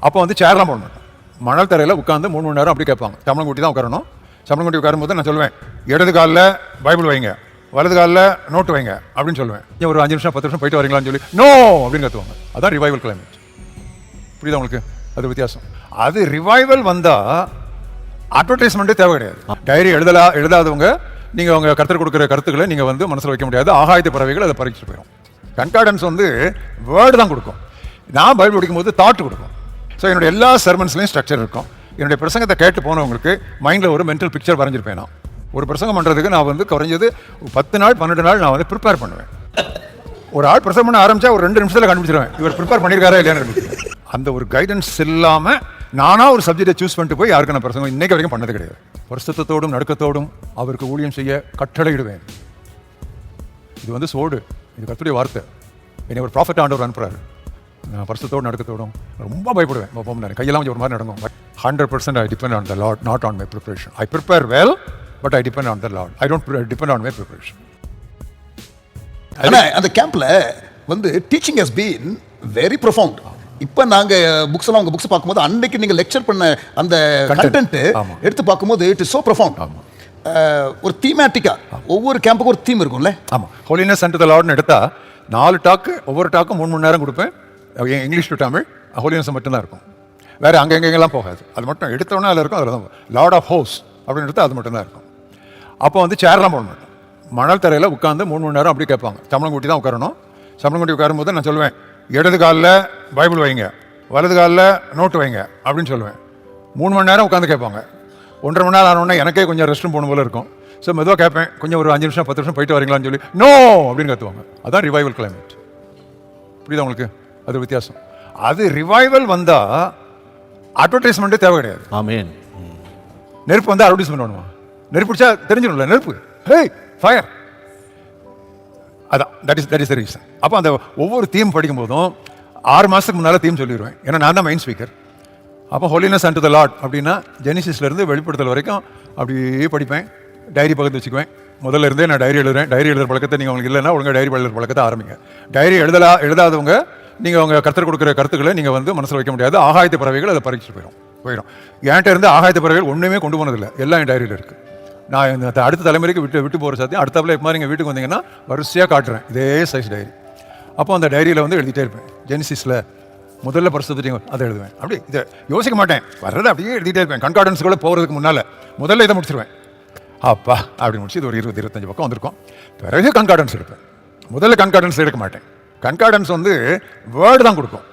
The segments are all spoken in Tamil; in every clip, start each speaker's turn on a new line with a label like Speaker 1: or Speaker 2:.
Speaker 1: அப்போ வந்து சேர்லாம் போட மாட்டேன். மணல் தரையில் உட்காந்து 3 மணி நேரம் அப்படி கேட்பாங்க. சம்பளம் கூட்டி தான் உட்காரணும். சம்பளம் கூட்டி உட்காரும்போது நான் சொல்லுவேன், இடது காலில் பைபிள் வைங்க, வலது காலில் நோட்டு வைங்க அப்படின்னு சொல்லுவேன். ஏன் ஒரு 5 நிமிஷம் 10 நிமிஷம் போயிட்டு வரீங்களான்னு சொல்லி நோ அப்படின்னு கற்றுவாங்க. அதான் ரிவைவல் கிளைமேட். புரியுதா உங்களுக்கு? அது வித்தியாசம். அது ரிவைவல் வந்தால் அட்வர்டைஸ்மெண்ட்டே தேவை கிடையாது. டைரி எழுதாதவங்க நீங்கள் அவங்க கருத்து கொடுக்குற கருத்துக்களை நீங்கள் வந்து மனசில் வைக்க முடியாது. ஆகாயத்து பறவைகள் அதை பறிச்சுட்டு போயிடும். கன்கார்டன்ஸ் வந்து வேர்டு தான் கொடுக்கும். நான் பைபிள் படிக்கும்போது தாட் கொடுக்கும். ஸோ என்னுடைய எல்லா சர்மன்ஸ்லையும் ஸ்ட்ரக்சர் இருக்கும். என்னுடைய பிரசங்கத்தை கேட்டு போனவங்களுக்கு மைண்டில் ஒரு மென்டல் பிக்சர் வரைஞ்சிருப்பேன். நான் ஒரு பிரசங்கம் பண்ணுறதுக்கு நான் வந்து குறைஞ்சது 10 நாள் 12 நாள் நான் வந்து ப்ரிப்பேர் பண்ணுவேன். ஒரு ஆள் பிரசங்கம் பண்ண ஆரம்பித்தா ஒரு 2 நிமிஷத்தில் கண்டுபிடிச்சிருவேன் இவர் ப்ரிப்பேர் பண்ணியிருக்காரா இல்லையான்னு. அந்த ஒரு கைடன்ஸ் இல்லாமல் நானாக ஒரு சப்ஜெக்டை சூஸ் பண்ணிட்டு போய் யாருக்கு நான் பிரசங்கம் இன்னைக்கு வரைக்கும் பண்ணது கிடையாது. வருஷத்தோடும் நடுக்கத்தோடும் அவருக்கு ஊழியம் செய்ய கட்டளையிடுவேன். இது வந்து சோடு, இது கர்த்தருடைய வார்த்தை. என்னை ஒரு ப்ராஃபட் ஆண்டவர் அனுப்புறாரு. நான் வருஷத்தோடு நடுக்கத்தோடும் ரொம்ப பயப்படுவேன். கையெல்லாம் கொஞ்சம் ஒரு மாதிரி நடக்கும். 100% I depend on the Lord, not on my preparation. I prepare well, but I depend on the Lord. I don't depend on my preparation.
Speaker 2: ஆனால் அந்த கேம்பில் வந்து teaching has been very profound. இப்போ நாங்கள் புக்ஸ் எல்லாம் உங்கள் புக்ஸ் பார்க்கும்போது அன்னைக்கு நீங்கள் லெக்சர் பண்ண அந்த கண்டென்ட்டு எடுத்து பார்க்கும்போது இட் இஸ் ஸோ ப்ரொஃபவுண்ட். ஒரு தீமேட்டிக்காக ஒவ்வொரு கேம்புக்கும் ஒரு தீம் இருக்கும்ல.
Speaker 1: ஆமாம், ஹோலினஸ் அண்ட் த லார்ட்னு எடுத்தால் 4 டாக்கு, ஒவ்வொரு டாக்கும் 3 மணி நேரம் கொடுப்பேன். English to Tamil. ஹோலினஸ் மட்டும்தான் இருக்கும், வேறு அங்கே எங்கெங்கெல்லாம் போகாது. அது மட்டும் எடுத்தோன்னே அதில் இருக்கும். அதில் தான் லார்ட் ஆஃப் ஹோஸ் அப்படின்னு எடுத்தால் அது மட்டும்தான் இருக்கும். அப்போ வந்து சேர்லாம் போட மாட்டேன். மணல் தரையில் உட்காந்து 3 மணி நேரம் அப்படி கேட்பாங்க. சம்பளம் கூட்டி தான் உட்காரணும். சம்பளம் கூட்டி உட்காரும்போது நான் சொல்லுவேன், இடது காலில் பைபிள் வைங்க, வலது காலில் நோட்டு வைங்க அப்படின்னு சொல்லுவேன். 3 மணி நேரம் உட்காந்து கேட்பாங்க. 1.5 மணி நேரம் ஆனோடனே எனக்கே கொஞ்சம் ரெஸ்ட் ரூம் போகணும் போல இருக்கும். ஸோ மெதுவாக கேட்பேன், கொஞ்சம் ஒரு 5 நிமிஷம் 10 நிமிஷம் போயிட்டு வரீங்களான்னு சொல்லி நோ அப்படின்னு கற்றுவாங்க. அதான் ரிவைவல் கிளைமேட். புரியுதா உங்களுக்கு? அது வித்தியாசம். அது ரிவைவல் வந்தால் அட்வர்டைஸ்மெண்ட்டே தேவை கிடையாது.
Speaker 3: ஆமென்.
Speaker 1: நெருப்பு வந்து அட்வர்டைஸ்மெண்ட் பண்ணுமா? நெருப்பு பிடிச்சா தெரிஞ்சிடும்ல, நெருப்பு ஹே ஃபயர். அதான் தட் இஸ் த ரீசன். அப்போ அந்த ஒவ்வொரு தீம் படிக்கும் போதும் 6 மாதத்துக்கு முன்னால் தீம் சொல்லிடுவேன். ஏன்னா நான் தான் மெயின் ஸ்பீக்கர். அப்போ ஹோலினஸ் அண்ட் த லார்ட் அப்படின்னா ஜெனிசிஸ்லேருந்து வெளிப்படுத்தல் வரைக்கும் அப்படியே படிப்பேன். டைரி பக்கத்து வச்சுக்குவேன். முதல்ல இருந்தே நான் டைரி எழுதுறேன். டைரி எழுதுகிற பழக்கத்தை நீங்கள் உங்களுக்கு இல்லைன்னா ஒழுங்காக டைரி எழுதுகிற பழக்கத்தை ஆரம்பிங்க. டைரி எழுதாதவங்க நீங்கள் அவங்க கருத்து கொடுக்குற கருத்துக்களை நீங்கள் வந்து மனசில் வைக்க முடியாது. ஆகாயத்து பறவைகள் அதை பறிச்சுட்டு போயிடும். என்கிட்ட இருந்து ஆகாயத்து பறவைகள் ஒன்றுமே கொண்டு போனதில்லை, எல்லாம் என் டைரியில் இருக்குது. நான் இந்த அடுத்த தலைமுறைக்கு விட்டு போகிற சாத்தியம் அடுத்தாப்புல எப்போ நீங்கள் வீட்டுக்கு வந்தீங்கன்னா வரிசையாக காட்டுறேன் இதே சைஸ் டைரி. அப்போ அந்த டைரியில் வந்து எழுதிட்டே இருப்பேன். ஜெனிசிஸில் முதல்ல பரிசுத்தத்தையும் அதை எழுதுவேன். அப்படி இதை யோசிக்க மாட்டேன், வர்றதை அப்படியே எழுதிட்டே இருப்பேன். கன்கார்டன்ஸுக்குள்ளே போகிறதுக்கு முன்னால் முதல்ல இதை முடிச்சிருவேன். அப்பா அப்படி முடிச்சு இது ஒரு 20-25 பக்கம் வந்திருக்கும். பிறகு கன்கார்டன்ஸ் எடுப்பேன். முதல்ல கன்கார்டன்ஸ் எடுக்க மாட்டேன். கன்கார்டன்ஸ் வந்து வேர்டு தான் கொடுக்கும்.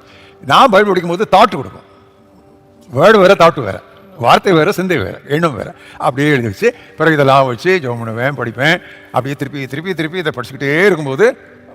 Speaker 1: நான் பைபிள் படிக்கும்போது தாட்டு கொடுக்கும். வேர்டு வேறு, தாட்டு வேறு, வார்த்தை வேறு, சிந்தை வேறு, எண்ணம் வேறு. அப்படியே எழுதி வச்சு பிறகு இதெல்லாம் வச்சு ஜெபம் பண்ணுவேன், படிப்பேன். அப்படியே திருப்பி இதை படிச்சுக்கிட்டே இருக்கும்போது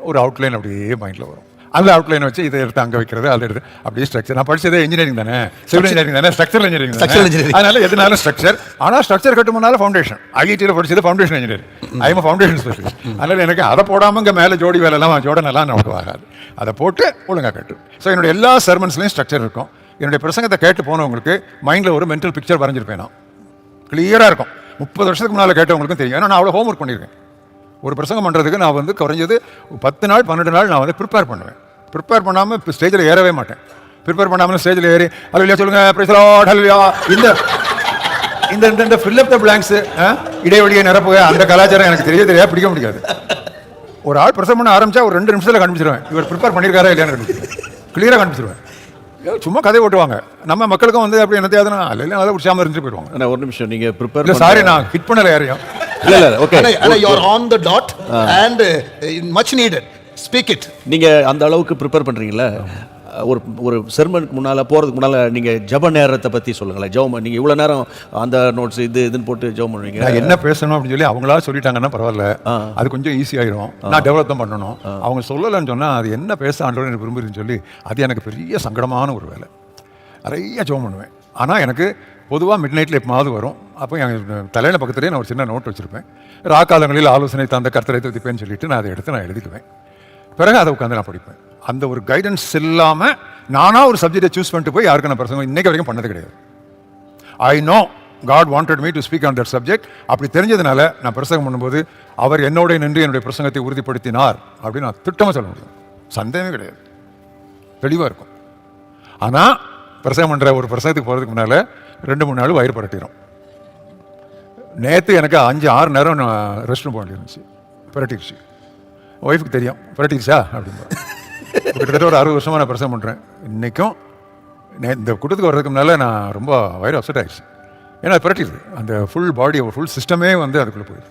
Speaker 1: ஒரு அவுட்லைன் அப்படியே மைண்டில் வரும். அந்த அவுட்லைன் வச்சு இதை எடுத்து அங்கே வைக்கிறது, அதை எடுத்து அப்படியே ஸ்ட்ரக்சர். நான் படிச்சதே இன்ஜினியரிங் தானே, சிவில் இன்ஜினியரிங் தானே, ஸ்ட்ரக்சரல் இன்ஜினியரிங். அதனால எதுனாலும் ஸ்ட்ரக்சர். ஆனால் ஸ்ட்ரக்சர் கட்டுமானால ஃபவுண்டேஷன். ஐஐடியில் படிச்சது foundation engineering. I'm foundation specialist. அதனால் எனக்கு அதை போடாமல் இங்கே மேலே ஜோடி வேலைலாம் ஜோடனெல்லாம் நமக்கு ஆகாது. அதை போட்டு ஒழுங்காக கட்டு. ஸோ என்னுடைய எல்லா சர்மன்ஸ்லையும் ஸ்ட்ரக்சர் இருக்கும். என்னுடைய பிரசங்கத்தை கேட்டு போனவங்களுக்கு மைண்டில் ஒரு மென்டல் பிக்சர் வரைஞ்சிருப்பேன். நான் கிளியராக இருக்கும். 30 வருஷத்துக்கு முன்னால் கேட்டவங்களுக்கும் தெரியும். ஏன்னா நான் அவ்வளோ ஹோம்ஒர்க் பண்ணியிருக்கேன். ஒரு பிரசங்கம் பண்ணுறதுக்கு நான் வந்து குறைஞ்சது 10 நாள் 12 நாள் நான் வந்து ப்ரிப்பேர் பண்ணுவேன். ப்ரிப்பேர் பண்ணாமல் இப்போ ஸ்டேஜில் ஏறவே மாட்டேன். ப்ரிப்பேர் பண்ணாமல் ஸ்டேஜில் ஏறி ஹல்லேலூயா சொல்லுங்கள், பிரைஸ் தி லார்ட், ஹல்லேலூயா, இந்த ஃபில் அப் த பிளாங்க்ஸ், இடைவெளியை நிரப்புக, அந்த கலாச்சாரம் எனக்கு தெரியாது, பிடிக்க முடியாது. ஒரு ஆள் பிரசங்கம் பண்ண ஆரம்பித்தா ஒரு 2 நிமிஷத்தில் கண்டுபிடிச்சிருவேன் இவர் ப்ரிப்பேர் பண்ணியிருக்காரா இல்லையான்னு கண்டுபிடிச்சிருவேன். கிளியராக கண்டுபிடிச்சிருவேன். சும்மா கதை ஓட்டுவாங்க. நம்ம மக்களுக்கும் வந்து அப்படி என்ன தேவைன்னா இல்லை அதை குடிச்சாமல் இருந்துட்டு போயிடுவாங்க.
Speaker 3: ஆனால் ஒரு நிமிஷம், நீங்கள் ப்ரிப்பேர்
Speaker 1: சாரி நான் ஹிட் பண்ணலை யாரையும்.
Speaker 3: இல்லை okay,
Speaker 2: you are on the dot and much needed. Speak it.
Speaker 3: நீங்கள் அந்த அளவுக்கு ப்ரிப்பேர் பண்ணுறீங்களா? ஒரு செர்மனுக்கு முன்னால் போகிறதுக்கு முன்னால் நீங்கள் ஜப நேரத்தை பற்றி சொல்லுங்களேன். ஜெபம் நீங்கள் இவ்வளோ நேரம் அந்த நோட்ஸ் இதுன்னு போட்டு ஜெபம் பண்ணுவீங்க.
Speaker 1: நான் என்ன பேசணும் அப்படின்னு சொல்லி அவங்களா சொல்லிட்டாங்கன்னா பரவாயில்ல, அது கொஞ்சம் ஈஸியாகிடும். நான் டெவலப் தான் பண்ணணும். அவங்க சொல்லலைன்னு சொன்னால் அது என்ன பேச ஆண்டவன் எனக்கு விரும்புறேன்னு சொல்லி அது எனக்கு பெரிய சங்கடமான ஒரு வேலை. நிறைய ஜெபம் பண்ணுவேன். ஆனால் எனக்கு பொதுவாக மிட் நைட்டில் எப்போது வரும். அப்போ என் தலையில் பக்கத்துலேயே நான் ஒரு சின்ன நோட் வச்சுருப்பேன். ராக்காலங்களில் ஆலோசனை தந்த கர்த்தரை துதிப்பேன்னு சொல்லிட்டு நான் அதை எடுத்து நான் எழுதிக்குவேன். பிறகு அதை உட்காந்து நான் படிப்பேன். அந்த ஒரு கைடன்ஸ் இல்லாமல் நானாக ஒரு சப்ஜெக்டை சூஸ் பண்ணிட்டு போய் யாருக்கு நான் பிரசங்கம் இன்றைக்கு வரைக்கும் பண்ணது கிடையாது. I know God wanted me to speak on that subject. அப்படி தெரிஞ்சதுனால நான் பிரசங்கம் பண்ணும்போது அவர் என்னோட நின்று என்னுடைய பிரசங்கத்தை உறுதிப்படுத்தினார் அப்படின்னு நான் திட்டமாக சொல்ல முடியும். சந்தேகமே கிடையாது, தெளிவாக இருக்கும். ஆனால் பிரசங்கம் பண்ணுற ஒரு பிரசங்கத்துக்கு போகிறதுக்கு முன்னால் 2-3 நாள் வயிறு புரட்டிடும். நேற்று எனக்கு 5-6 நேரம் நான் ரெஸ்ட் ரூம் போக வேண்டியிருந்துச்சு, புரட்டிடுச்சு. ஒய்ஃபுக்கு தெரியும் புரட்டிடுச்சா அப்படின்னு. கிட்டத்தட்ட ஒரு 60 வருஷமாக நான் பிரசங்கம் பண்ணுறேன். இன்றைக்கும் இந்த கூட்டத்துக்கு வர்றதுக்கு முன்னால் நான் ரொம்ப வயிறு அப்செட் ஆகிடுச்சு. ஏன்னா அது புரட்டிடுது, அந்த ஃபுல் பாடி ஃபுல் சிஸ்டமே வந்து அதுக்குள்ளே போயிடுது.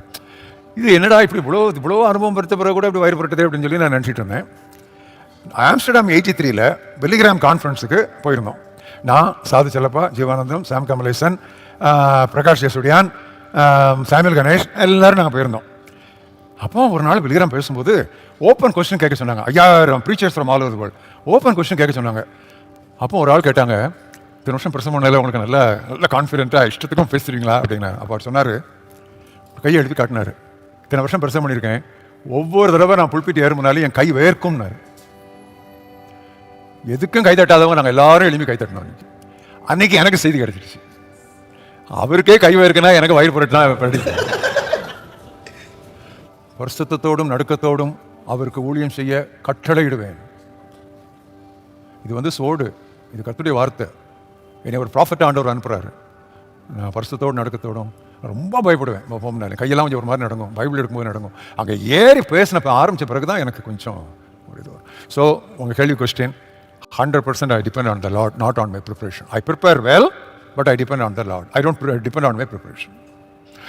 Speaker 1: இது என்னடா இப்படி இவ்வளோ அனுபவம் பெருத்த பிறகு கூட இப்படி வயிறு புரட்டுது அப்படின்னு சொல்லி நான் நினச்சிட்டு இருந்தேன். ஆம்ஸ்டர்டாம் 83 பெல்லிகிராம் கான்ஃபரன்ஸுக்கு போயிருந்தோம். நான், சாது செல்லப்பா, ஜீவானந்தம், சாம் கமலேசன், பிரகாஷ் ஜெயசூரியான், சாமியல் கணேஷ் எல்லோரும் நாங்கள் போயிருந்தோம். அப்போ ஒரு நாள் பெல்லிகிராம் பேசும்போது ஓப்பன் கொஸ்டின் கேட்க சொன்னாங்க. 5000 preachers from all over the world open question கேட்க சொன்னாங்க. அப்போ ஒரு ஆள் கேட்டாங்க, இத்தனை வருஷம் பிரசவம் பண்ணல உங்களுக்கு நல்ல கான்ஃபிடென்ட்டாக இஷ்டத்துக்கும் பேசுகிறீங்களா அப்படின்னா. அப்போ அவர் சொன்னார், கையை எடுத்து காட்டினார், இத்தனை வருஷம் பிரசவம் பண்ணியிருக்கேன், ஒவ்வொரு தடவை நான் புல்பிட்டு ஏறுமுனாலும் என் கை வேர்க்கும்னாரு. எதுக்கும் கை தட்டாதவங்க நாங்கள் எல்லாரும் எளிமை கை தட்டினோம். அன்னைக்கு எனக்கு செய்தி கிடைச்சிருச்சு, அவருக்கே கை வேர்க்குன்னா எனக்கு வயிறு புரட்டலாம் படிச்சு. வருஷத்தோடும் நடுக்கத்தோடும் அவருக்கு ஊழியம் செய்ய கட்டளையிடுவேன். இது வந்து சோடு, இது கர்த்தருடைய வார்த்தை. என்னை ஒரு ப்ராஃபட் ஆண்டவர் அனுப்புகிறாரு. நான் வருஷத்தோடு நடுக்கத்தோடும் ரொம்ப பயப்படுவேன். போனாலும் கையெல்லாம் கொஞ்சம் ஒரு மாதிரி நடக்கும், பைபிள் எடுக்கும்போது நடக்கும். அங்கே ஏறி பேசினப்போ ஆரம்பித்த பிறகு தான் எனக்கு கொஞ்சம் ஒரு இது. ஸோ உங்கள் கேள்வி question, 100% I depend on the Lord, not on my preparation. I prepare well, but I depend on the Lord. I don't depend on my preparation.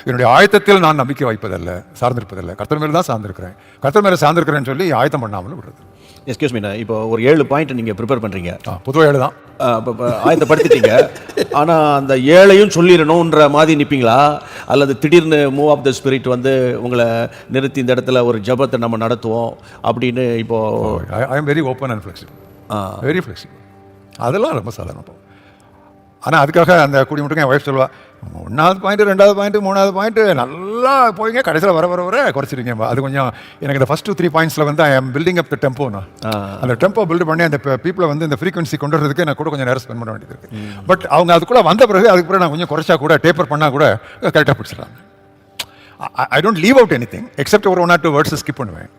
Speaker 1: என்னுடைய ஆயத்தத்தில் நான் நம்பிக்கை வைப்பதல்ல, சார்ந்திருப்பதில்லை. கர்த்தர் மேலே தான் சார்ந்திருக்கிறேன். கர்த்தர் மேலே சார்ந்திருக்கிறேன்னு சொல்லி ஆயத்தம் பண்ணாமல் விடுறது.
Speaker 3: எஸ்கியூஸ் மீ, இப்போ ஒரு 7 பாயிண்ட் நீங்கள் ப்ரிப்பேர் பண்ணுறீங்க.
Speaker 1: பொதுவாக 7 தான்
Speaker 3: ஆயத்தப்படுத்திட்டீங்க. ஆனால் அந்த 7ஐயும் சொல்லிடணுன்ற மாதிரி நிற்பீங்களா, அல்லது திடீர்னு மூவ் ஆஃப் த ஸ்பிரிட் வந்து உங்களை நிறுத்தி இந்த இடத்துல ஒரு ஜபத்தை நம்ம நடத்துவோம் அப்படின்னு? இப்போது
Speaker 1: I am very open and flexible, very flexible. அதெல்லாம் ரொம்ப சாதாரணம். ஆனால் அதுக்காக அந்த கூடி மட்டும் என் ஒய்ஃப் சொல்லுவா, 1வது பாயிண்ட், 2வது பாயிண்ட், 3வது பாயிண்ட் நல்லா போய்ங்க, கடைசியில் வர குறைச்சிருங்க. அது கொஞ்சம் எனக்கு இந்த ஃபர்ஸ்ட் 2-3 பாயிண்ட்ஸில் வந்து ஐ எம் பில்டிங் அப் த டெம்போனா, அந்த டெம்போ பில்டு பண்ணி அந்த பீப்புளை வந்து இந்த ஃப்ரீக்வன்சி கொண்டு வரதுக்கு நான் கூட கொஞ்சம் நேரம் ஸ்பெண்ட் பண்ண வேண்டியது இருக்குது. பட் அவங்க அதுக்குள்ளே வந்த பிறகு அதுக்கு பிறகு நான் கொஞ்சம் குறைச்சா கூட, டேப்பர் பண்ணால் கூட கரெக்டாக பிடிச்சிடறாங்க. I don't leave out anything except ஒரு 1 or 2 வேர்ட்ஸ் ஸ்கிப் பண்ணுவேன்.